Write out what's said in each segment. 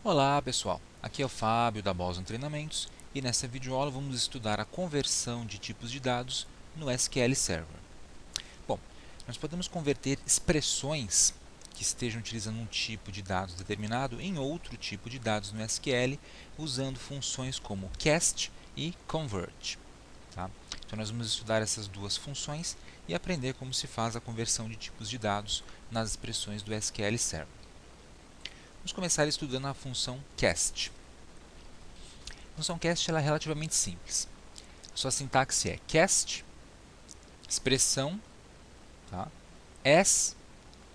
Olá pessoal, aqui é o Fábio da Boston Treinamentos e nessa videoaula vamos estudar a conversão de tipos de dados no SQL Server. Bom, nós podemos converter expressões que estejam utilizando um tipo de dados determinado em outro tipo de dados no SQL usando funções como cast e convert. Tá? Então nós vamos estudar essas duas funções e aprender como se faz a conversão de tipos de dados nas expressões do SQL Server. Vamos começar estudando a função cast. A função cast ela é relativamente simples. Sua sintaxe é cast, expressão, tá? as,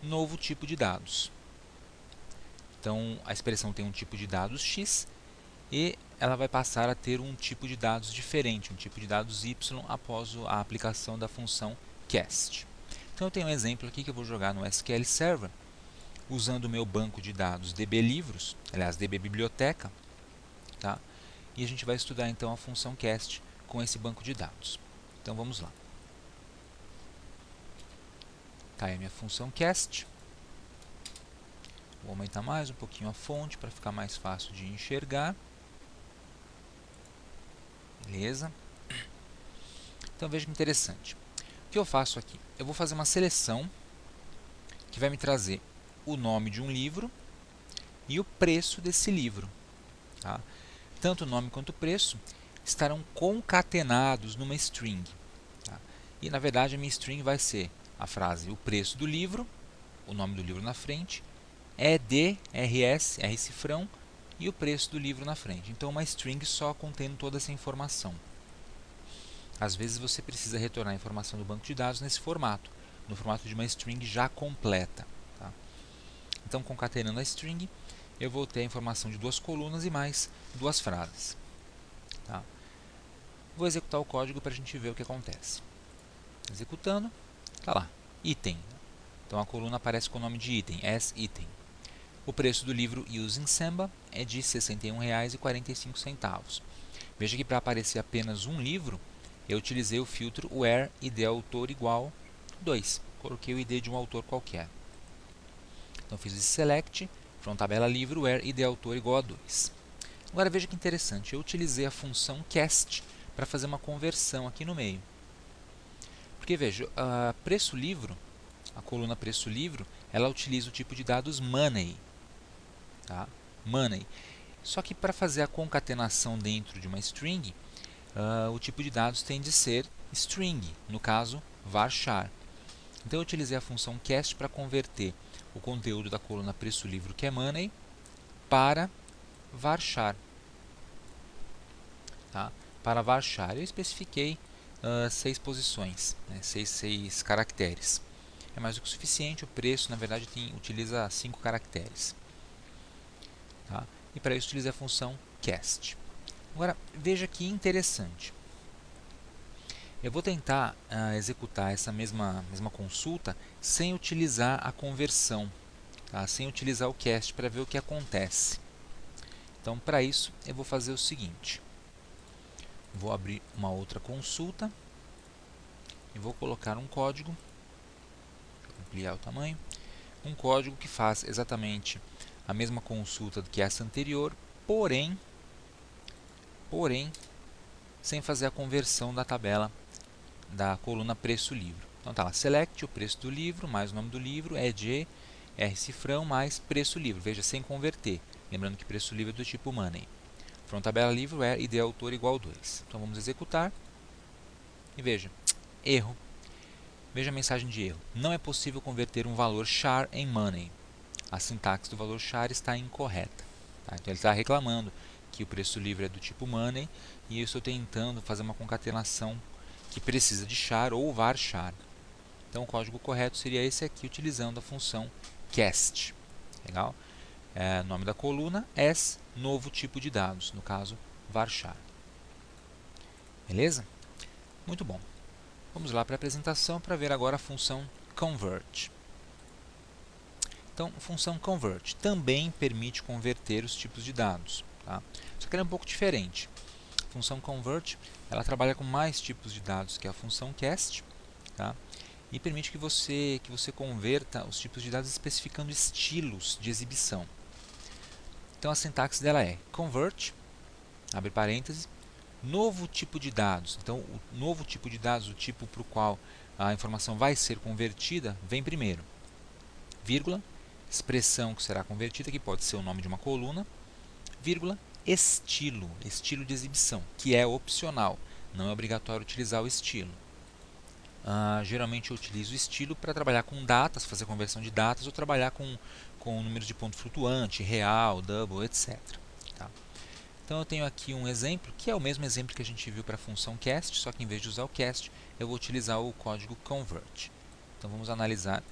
novo tipo de dados. Então, a expressão tem um tipo de dados x e ela vai passar a ter um tipo de dados diferente, um tipo de dados y após a aplicação da função cast. Então, eu tenho um exemplo aqui que eu vou jogar no SQL Server, usando o meu banco de dados dblivros, aliás, dbbiblioteca, tá? E a gente vai estudar então a função cast com esse banco de dados. Então vamos lá. Tá aí a minha função cast. Vou aumentar mais um pouquinho a fonte para ficar mais fácil de enxergar. Beleza? Então veja que interessante. O que eu faço aqui? Eu vou fazer uma seleção que vai me trazer o nome de um livro e o preço desse livro. Tá? Tanto o nome quanto o preço estarão concatenados numa string. Tá? E na verdade a minha string vai ser a frase o preço do livro, o nome do livro na frente, ED, RS, R cifrão e o preço do livro na frente. Então uma string só contendo toda essa informação. Às vezes você precisa retornar a informação do banco de dados nesse formato, no formato de uma string já completa. Tá? Então concatenando a string, eu vou ter a informação de duas colunas e mais duas frases. Tá? Vou executar o código para a gente ver o que acontece. Executando, está lá, item. Então a coluna aparece com o nome de item, as item. O preço do livro Using Samba é de R$ 61,45. Veja que para aparecer apenas um livro, eu utilizei o filtro where id autor igual 2. Coloquei o id de um autor qualquer. Então fiz esse select, from tabela livro where id autor igual a 2. Agora veja que interessante, eu utilizei a função cast para fazer uma conversão aqui no meio. Porque veja, preço livro, a coluna preço livro, ela utiliza o tipo de dados money. Tá? Money. Só que para fazer a concatenação dentro de uma string, o tipo de dados tem de ser string, no caso varchar. Então eu utilizei a função cast para converter o conteúdo da coluna preço livro, que é money, para varchar. Tá? Para varchar eu especifiquei 6 posições, né? 6 caracteres. É mais do que o suficiente, o preço na verdade utiliza 5 caracteres. Tá? E para isso utilizei a função cast. Agora, veja que interessante. Eu vou tentar executar essa mesma consulta sem utilizar a conversão, tá? Sem utilizar o cast para ver o que acontece. Então, para isso, eu vou fazer o seguinte. Vou abrir uma outra consulta e vou colocar um código, vou ampliar o tamanho, um código que faz exatamente a mesma consulta do que essa anterior, porém sem fazer a conversão da tabela da coluna preço livro. Então tá lá, select o preço do livro, mais o nome do livro, ED, R cifrão, mais preço livro. Veja, sem converter. Lembrando que preço livro é do tipo money. From tabela livro é id autor igual 2. Então vamos executar. E veja, erro. Veja a mensagem de erro. Não é possível converter um valor char em money. A sintaxe do valor char está incorreta. Tá? Então ele está reclamando que o preço livre é do tipo money e eu estou tentando fazer uma concatenação que precisa de char ou varchar. Então o código correto seria esse aqui, utilizando a função cast. Legal? Nome da coluna, as, novo tipo de dados, no caso varchar. Beleza? Muito bom. Vamos lá para a apresentação para ver agora a função convert. Então, a função convert também permite converter os tipos de dados. Tá? Só que ela é um pouco diferente. A função convert ela trabalha com mais tipos de dados que a função cast, tá? E permite que você converta os tipos de dados especificando estilos de exibição. Então a sintaxe dela é convert, abre parênteses, novo tipo de dados. Então o novo tipo de dados, o tipo para o qual a informação vai ser convertida, vem primeiro. Vírgula, expressão que será convertida, que pode ser o nome de uma coluna, vírgula, estilo, estilo de exibição, que é opcional, não é obrigatório utilizar o estilo. Geralmente eu utilizo o estilo para trabalhar com datas, fazer conversão de datas, ou trabalhar com números de ponto flutuante, real, double, etc. Tá? Então eu tenho aqui um exemplo, que é o mesmo exemplo que a gente viu para a função cast, só que em vez de usar o cast, eu vou utilizar o código convert. Então vamos analisar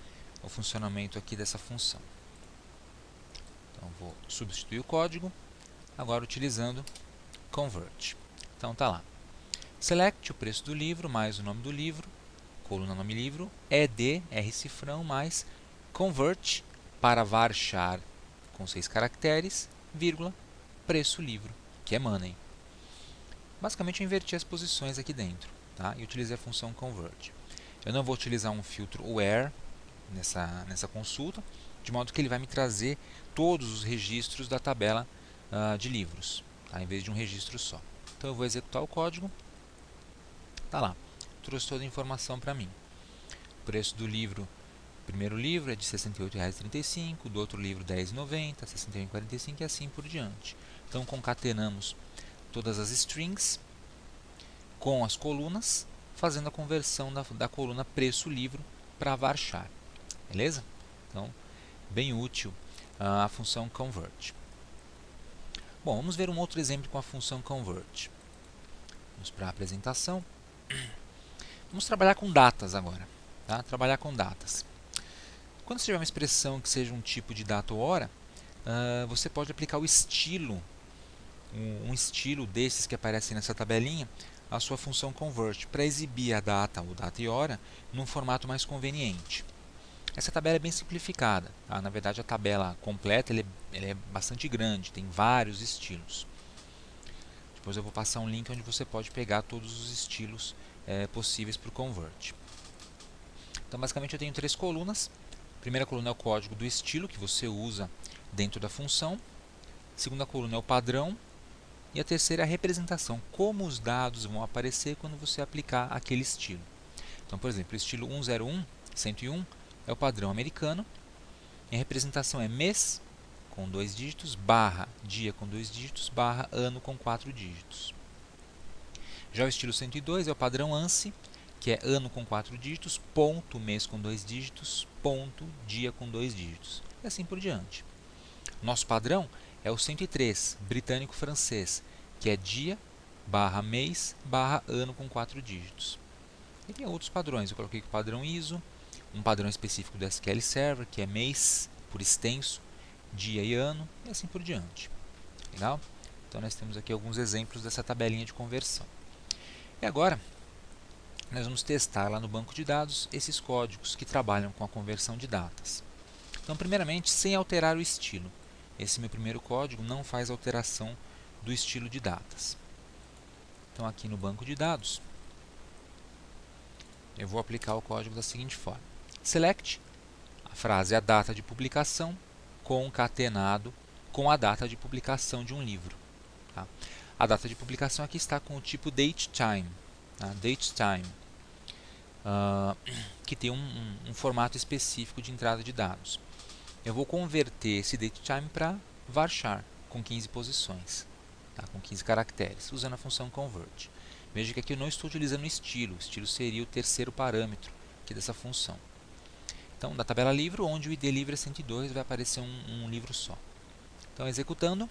o funcionamento aqui dessa função. Então vou substituir o código, agora utilizando convert. Então tá lá. Select o preço do livro mais o nome do livro, coluna nome livro, ED, R cifrão, mais convert para varchar com 6 caracteres, vírgula, preço livro, que é money. Basicamente eu inverti as posições aqui dentro, tá? E utilizei a função convert. Eu não vou utilizar um filtro where nessa consulta, de modo que ele vai me trazer todos os registros da tabela de livros, tá? Em vez de um registro só. Então eu vou executar o código, tá lá, trouxe toda a informação para mim. O preço do livro, primeiro livro é de R$ 68,35, do outro livro R$ 10,90, R$ 61,45 e assim por diante. Então concatenamos todas as strings com as colunas, fazendo a conversão da coluna preço livro para varchar. Beleza? Então, bem útil a função convert. Bom, vamos ver um outro exemplo com a função convert. Vamos para a apresentação. Vamos trabalhar com datas agora. Tá? Trabalhar com datas. Quando você tiver uma expressão que seja um tipo de data ou hora, você pode aplicar o estilo, um estilo desses que aparecem nessa tabelinha, a sua função convert, para exibir a data ou data e hora num formato mais conveniente. Essa tabela é bem simplificada. Tá? Na verdade, a tabela completa ela é bastante grande, tem vários estilos. Depois eu vou passar um link onde você pode pegar todos os estilos possíveis para o convert. Então, basicamente, eu tenho 3 colunas. A primeira coluna é o código do estilo que você usa dentro da função. A segunda coluna é o padrão. E a terceira é a representação, como os dados vão aparecer quando você aplicar aquele estilo. Então, por exemplo, o estilo 101 é o padrão americano. E a representação é mês com 2 dígitos, barra dia com 2 dígitos, barra ano com 4 dígitos. Já o estilo 102 é o padrão ANSI, que é ano com 4 dígitos, ponto mês com 2 dígitos, ponto dia com 2 dígitos. E assim por diante. Nosso padrão é o 103, britânico-francês, que é dia, barra mês, barra ano com 4 dígitos. E tem outros padrões, eu coloquei o padrão ISO, um padrão específico do SQL Server, que é mês, por extenso, dia e ano, e assim por diante. Legal? Então nós temos aqui alguns exemplos dessa tabelinha de conversão. E agora, nós vamos testar lá no banco de dados esses códigos que trabalham com a conversão de datas. Então, primeiramente, sem alterar o estilo. Esse meu primeiro código não faz alteração do estilo de datas. Então, aqui no banco de dados, eu vou aplicar o código da seguinte forma. Select, a frase a data de publicação, concatenado com a data de publicação de um livro. Tá? A data de publicação aqui está com o tipo datetime. Tá? Datetime, que tem um formato específico de entrada de dados. Eu vou converter esse datetime para varchar, com 15 posições, tá? Com 15 caracteres, usando a função convert. Veja que aqui eu não estou utilizando estilo, o estilo seria o terceiro parâmetro aqui dessa função. Então, da tabela livro, onde o ID livro é 102, vai aparecer um livro só. Então, executando,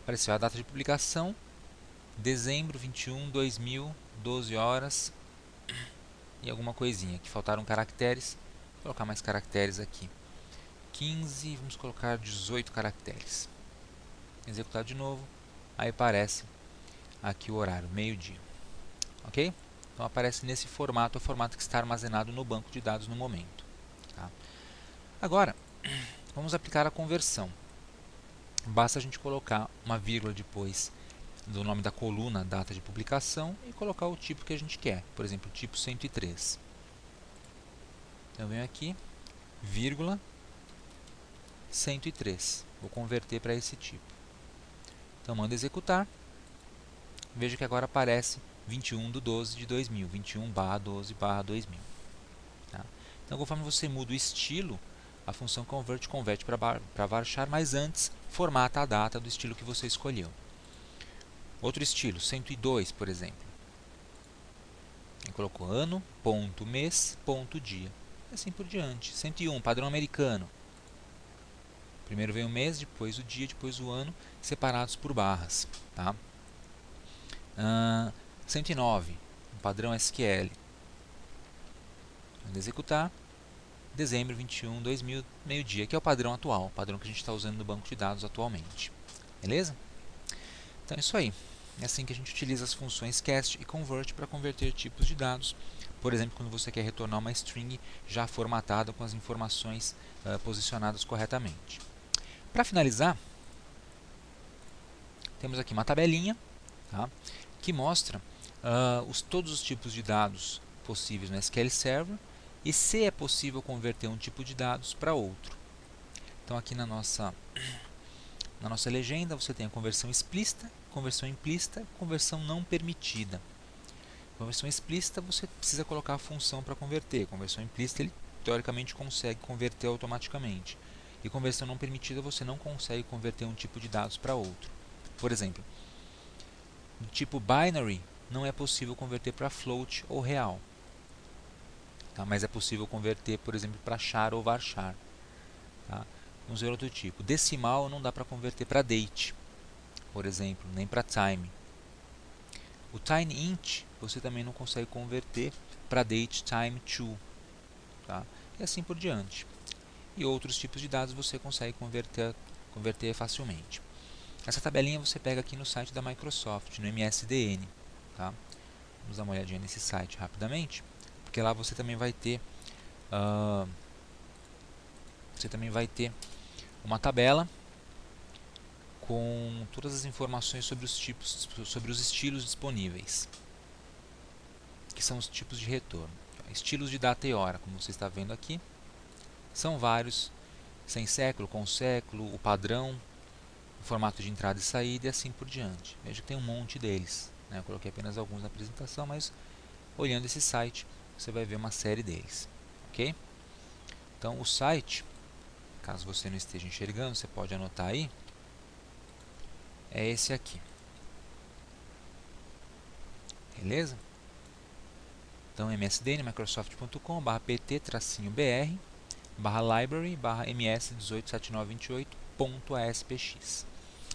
apareceu a data de publicação, dezembro 21, 2000, 12 horas e alguma coisinha, que faltaram caracteres. Vou colocar mais caracteres aqui. 15, vamos colocar 18 caracteres. Executar de novo, aí aparece aqui o horário, meio-dia. Ok? Então aparece nesse formato, é o formato que está armazenado no banco de dados no momento. Tá? Agora, vamos aplicar a conversão. Basta a gente colocar uma vírgula depois do nome da coluna, data de publicação, e colocar o tipo que a gente quer. Por exemplo, tipo 103. Então eu venho aqui, vírgula, 103. Vou converter para esse tipo. Então, mando executar. Veja que agora aparece 21/12/2000, 21/12/2000. Tá? Então, conforme você muda o estilo, a função converte para varchar, mas antes formata a data do estilo que você escolheu. Outro estilo, 102, por exemplo. Ele colocou ano, ponto, mês, ponto, dia. E assim por diante. 101, padrão americano. Primeiro vem o mês, depois o dia, depois o ano, separados por barras. Tá? 109, um padrão SQL. Vamos executar. Dezembro 21, 2000, meio-dia, que é o padrão atual, o padrão que a gente está usando no banco de dados atualmente. Beleza? Então é isso aí. É assim que a gente utiliza as funções cast e convert para converter tipos de dados. Por exemplo, quando você quer retornar uma string já formatada com as informações posicionadas corretamente. Para finalizar, temos aqui uma tabelinha, tá, que mostra todos os tipos de dados possíveis no SQL Server e se é possível converter um tipo de dados para outro. Então aqui na nossa legenda você tem a conversão explícita, conversão implícita, conversão não permitida. Conversão explícita você precisa colocar a função para converter. Conversão implícita ele teoricamente consegue converter automaticamente. E conversão não permitida você não consegue converter um tipo de dados para outro. Por exemplo, do tipo binary não é possível converter para float ou real. Tá? Mas é possível converter, por exemplo, para char ou varchar. Tá? Vamos ver outro tipo. Decimal não dá para converter para date, por exemplo, nem para time. O tinyInt você também não consegue converter para date, time, to. Tá? E assim por diante. E outros tipos de dados você consegue converter facilmente. Essa tabelinha você pega aqui no site da Microsoft, no MSDN. Tá? Vamos dar uma olhadinha nesse site rapidamente, porque lá você também vai ter uma tabela com todas as informações sobre os tipos, sobre os estilos disponíveis, que são os tipos de retorno. Estilos de data e hora, como você está vendo aqui, são vários, sem século, com século, o padrão, o formato de entrada e saída e assim por diante. Veja que tem um monte deles. Eu coloquei apenas alguns na apresentação, mas olhando esse site você vai ver uma série deles. Ok? Então o site, caso você não esteja enxergando, você pode anotar aí, é esse aqui. Beleza? Então msdn, microsoft.com/pt-library/ms187928.aspx.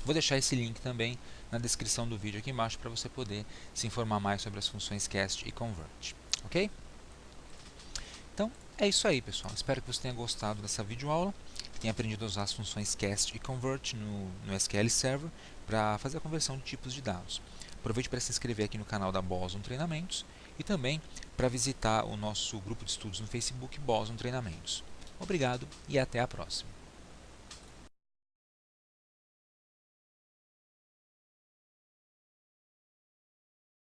Vou deixar esse link também na descrição do vídeo aqui embaixo para você poder se informar mais sobre as funções cast e convert. Ok? Então é isso aí, pessoal. Espero que você tenha gostado dessa videoaula, que tenha aprendido a usar as funções cast e convert no SQL Server para fazer a conversão de tipos de dados. Aproveite para se inscrever aqui no canal da Boson Treinamentos e também para visitar o nosso grupo de estudos no Facebook Boson Treinamentos. Obrigado e até a próxima.